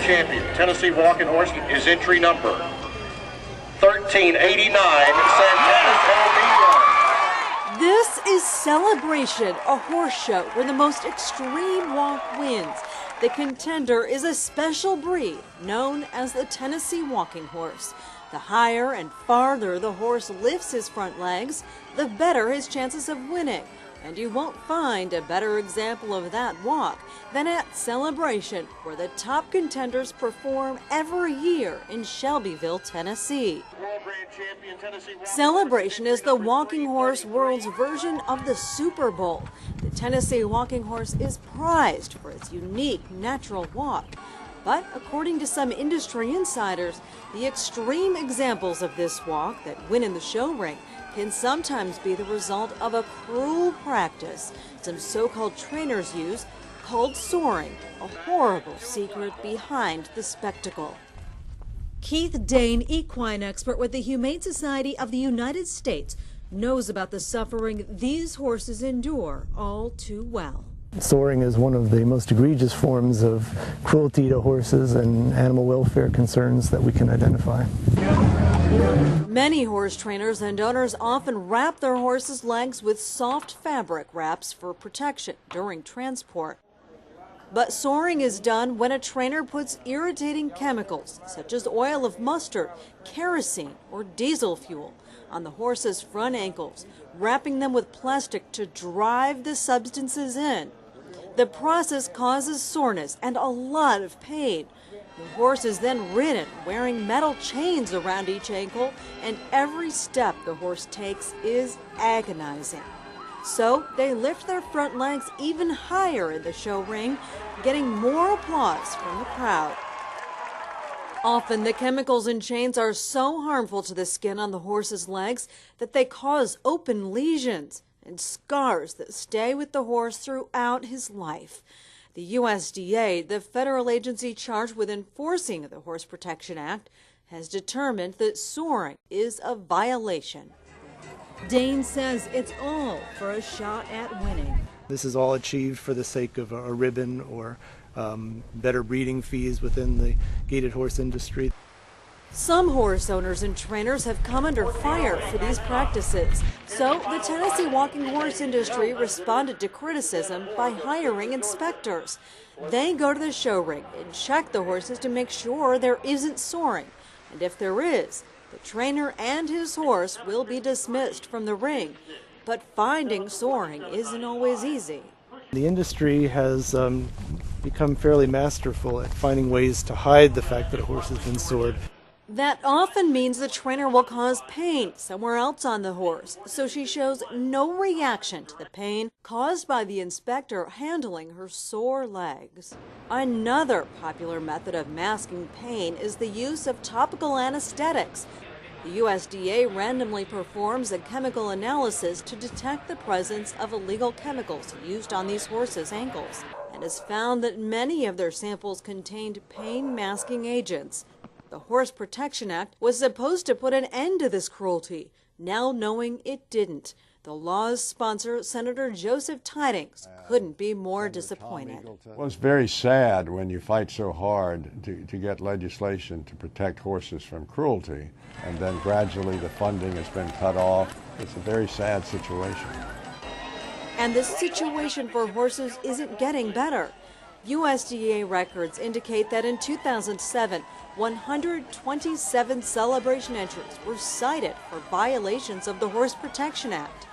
champion, Tennessee walking horse, is entry number 1389, Santana's Home. This is Celebration, a horse show where the most extreme walk wins. The contender is a special breed known as the Tennessee walking horse. The higher and farther the horse lifts his front legs, the better his chances of winning. And you won't find a better example of that walk than at Celebration, where the top contenders perform every year in Shelbyville, Tennessee. Celebration is the walking horse world's version of the Super Bowl. The Tennessee walking horse is prized for its unique natural walk. But according to some industry insiders, the extreme examples of this walk that win in the show ring can sometimes be the result of a cruel practice some so-called trainers use called soaring, a horrible secret behind the spectacle. Keith Dane, equine expert with the Humane Society of the United States, knows about the suffering these horses endure all too well. Soaring is one of the most egregious forms of cruelty to horses and animal welfare concerns that we can identify. Many horse trainers and owners often wrap their horses' legs with soft fabric wraps for protection during transport. But soaring is done when a trainer puts irritating chemicals, such as oil of mustard, kerosene, or diesel fuel, on the horse's front ankles, wrapping them with plastic to drive the substances in. The process causes soreness and a lot of pain. The horse is then ridden wearing metal chains around each ankle, and every step the horse takes is agonizing. So they lift their front legs even higher in the show ring, getting more applause from the crowd. Often the chemicals in chains are so harmful to the skin on the horse's legs that they cause open lesions and scars that stay with the horse throughout his life. The USDA, the federal agency charged with enforcing the Horse Protection Act, has determined that soaring is a violation. Dane says it's all for a shot at winning. This is all achieved for the sake of a ribbon or better breeding fees within the gaited horse industry. Some horse owners and trainers have come under fire for these practices. So the Tennessee walking horse industry responded to criticism by hiring inspectors. They go to the show ring and check the horses to make sure there isn't soaring. And if there is, the trainer and his horse will be dismissed from the ring. But finding soaring isn't always easy. The industry has become fairly masterful at finding ways to hide the fact that a horse has been soared. That often means the trainer will cause pain somewhere else on the horse, so she shows no reaction to the pain caused by the inspector handling her sore legs. Another popular method of masking pain is the use of topical anesthetics. The USDA randomly performs a chemical analysis to detect the presence of illegal chemicals used on these horses' ankles, and has found that many of their samples contained pain-masking agents. The Horse Protection Act was supposed to put an end to this cruelty, now knowing it didn't. The law's sponsor, Senator Joseph Tidings, couldn't be more disappointed. Well, it's very sad when you fight so hard to get legislation to protect horses from cruelty, and then gradually the funding has been cut off. It's a very sad situation. And the situation for horses isn't getting better. USDA records indicate that in 2007, 127 celebration entries were cited for violations of the Horse Protection Act.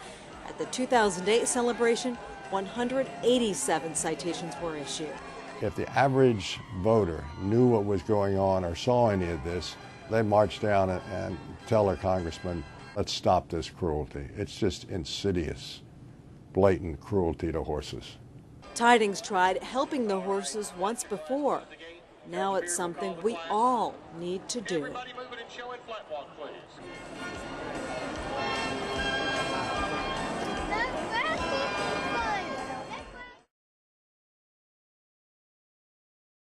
At the 2008 celebration, 187 citations were issued. If the average voter knew what was going on or saw any of this, they'd march down and tell their congressman, let's stop this cruelty. It's just insidious, blatant cruelty to horses. Tidings tried helping the horses once before. Now it's something we all need to do.